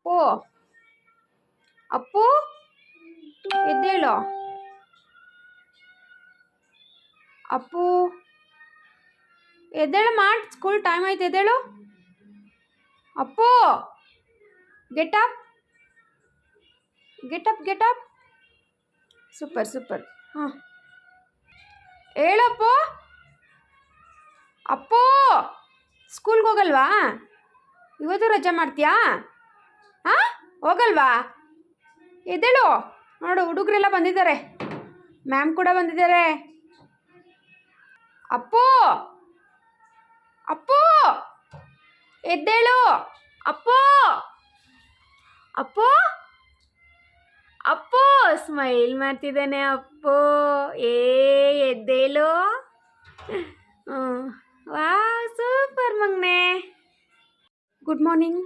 ಓ Appu, ಎದ್ದೇಳೋ Appu, ಎದ್ದೇಳಮ್ಮ, school time ಆಯ್ತು, ಎದ್ದೇಳು Appu. Get up, get up, get up. Super super. ಹಾಂ, ಹೇಳಪ್ಪು. ಅಪ್ಪು, ಸ್ಕೂಲ್ಗೆ ಹೋಗಲ್ವಾ? ಇವತ್ತು ರಜೆ ಮಾಡ್ತೀಯಾ? ಹಾಂ, ಹೋಗಲ್ವಾ? ಎದ್ದೇಳು. ನೋಡು, ಹುಡುಗರೆಲ್ಲ ಬಂದಿದ್ದಾರೆ, ಮ್ಯಾಮ್ ಕೂಡ ಬಂದಿದ್ದಾರೆ. ಅಪ್ಪು, ಅಪ್ಪು, ಎದ್ದೇಳು. ಅಪ್ಪು, ಅಪ್ಪು, ಅಪ್ಪು, ಸ್ಮೈಲ್ ಮಾಡ್ತಿದ್ದಾನೆ ಅಪ್ಪು. ಎದ್ದೇಳು. ವಾ, ಸೂಪರ್ ಮಗ್ನೆ. Good morning,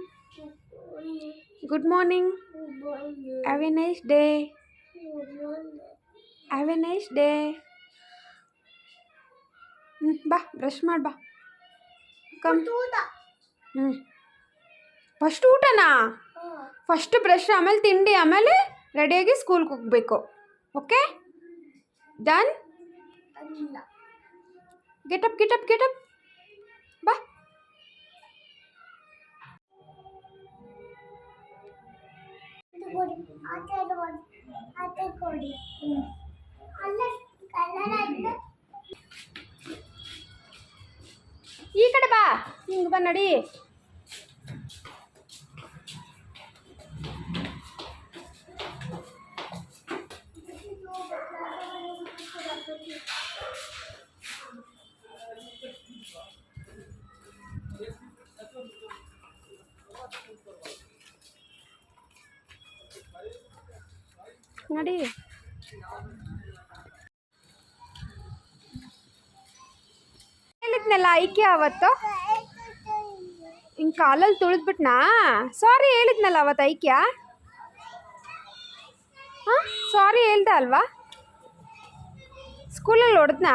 good morning. Have a nice day, have a nice day. ಬಾ, ಬ್ರಷ್ ಮಾಡಿ ಬಾ. ಕಮ್. ಫಸ್ಟ್ ಊಟನಾ? ಫಸ್ಟ್ ಬ್ರಷ್, ಆಮೇಲೆ ತಿಂಡಿ, ಆಮೇಲೆ ರೆಡಿಯಾಗಿ ಸ್ಕೂಲ್ಗೆ ಹೋಗಬೇಕು. Okay, done. Get up, get up, get up. ಬಾ. ಈ ಕಡೆ ಬಾ, ಹಿಂಗೆ ಬಾ, ನಡಿ. ನಡಿ. ಹೇಳಿದ್ನಲ್ಲ ಐಕೆ ಅವತ್ತು, ಹಿಂಗೆ ಕಾಲಲ್ಲಿ ತುಳಿದ್ಬಿಟ್ನಾ? ಸಾರಿ ಹೇಳಿದ್ನಲ್ಲ ಅವತ್ತು ಐಕ್ಯ. ಹಾಂ, ಸಾರಿ ಹೇಳ್ದೆ ಅಲ್ವಾ? ಸ್ಕೂಲಲ್ಲಿ ಹೊಡೆದ್ನಾ?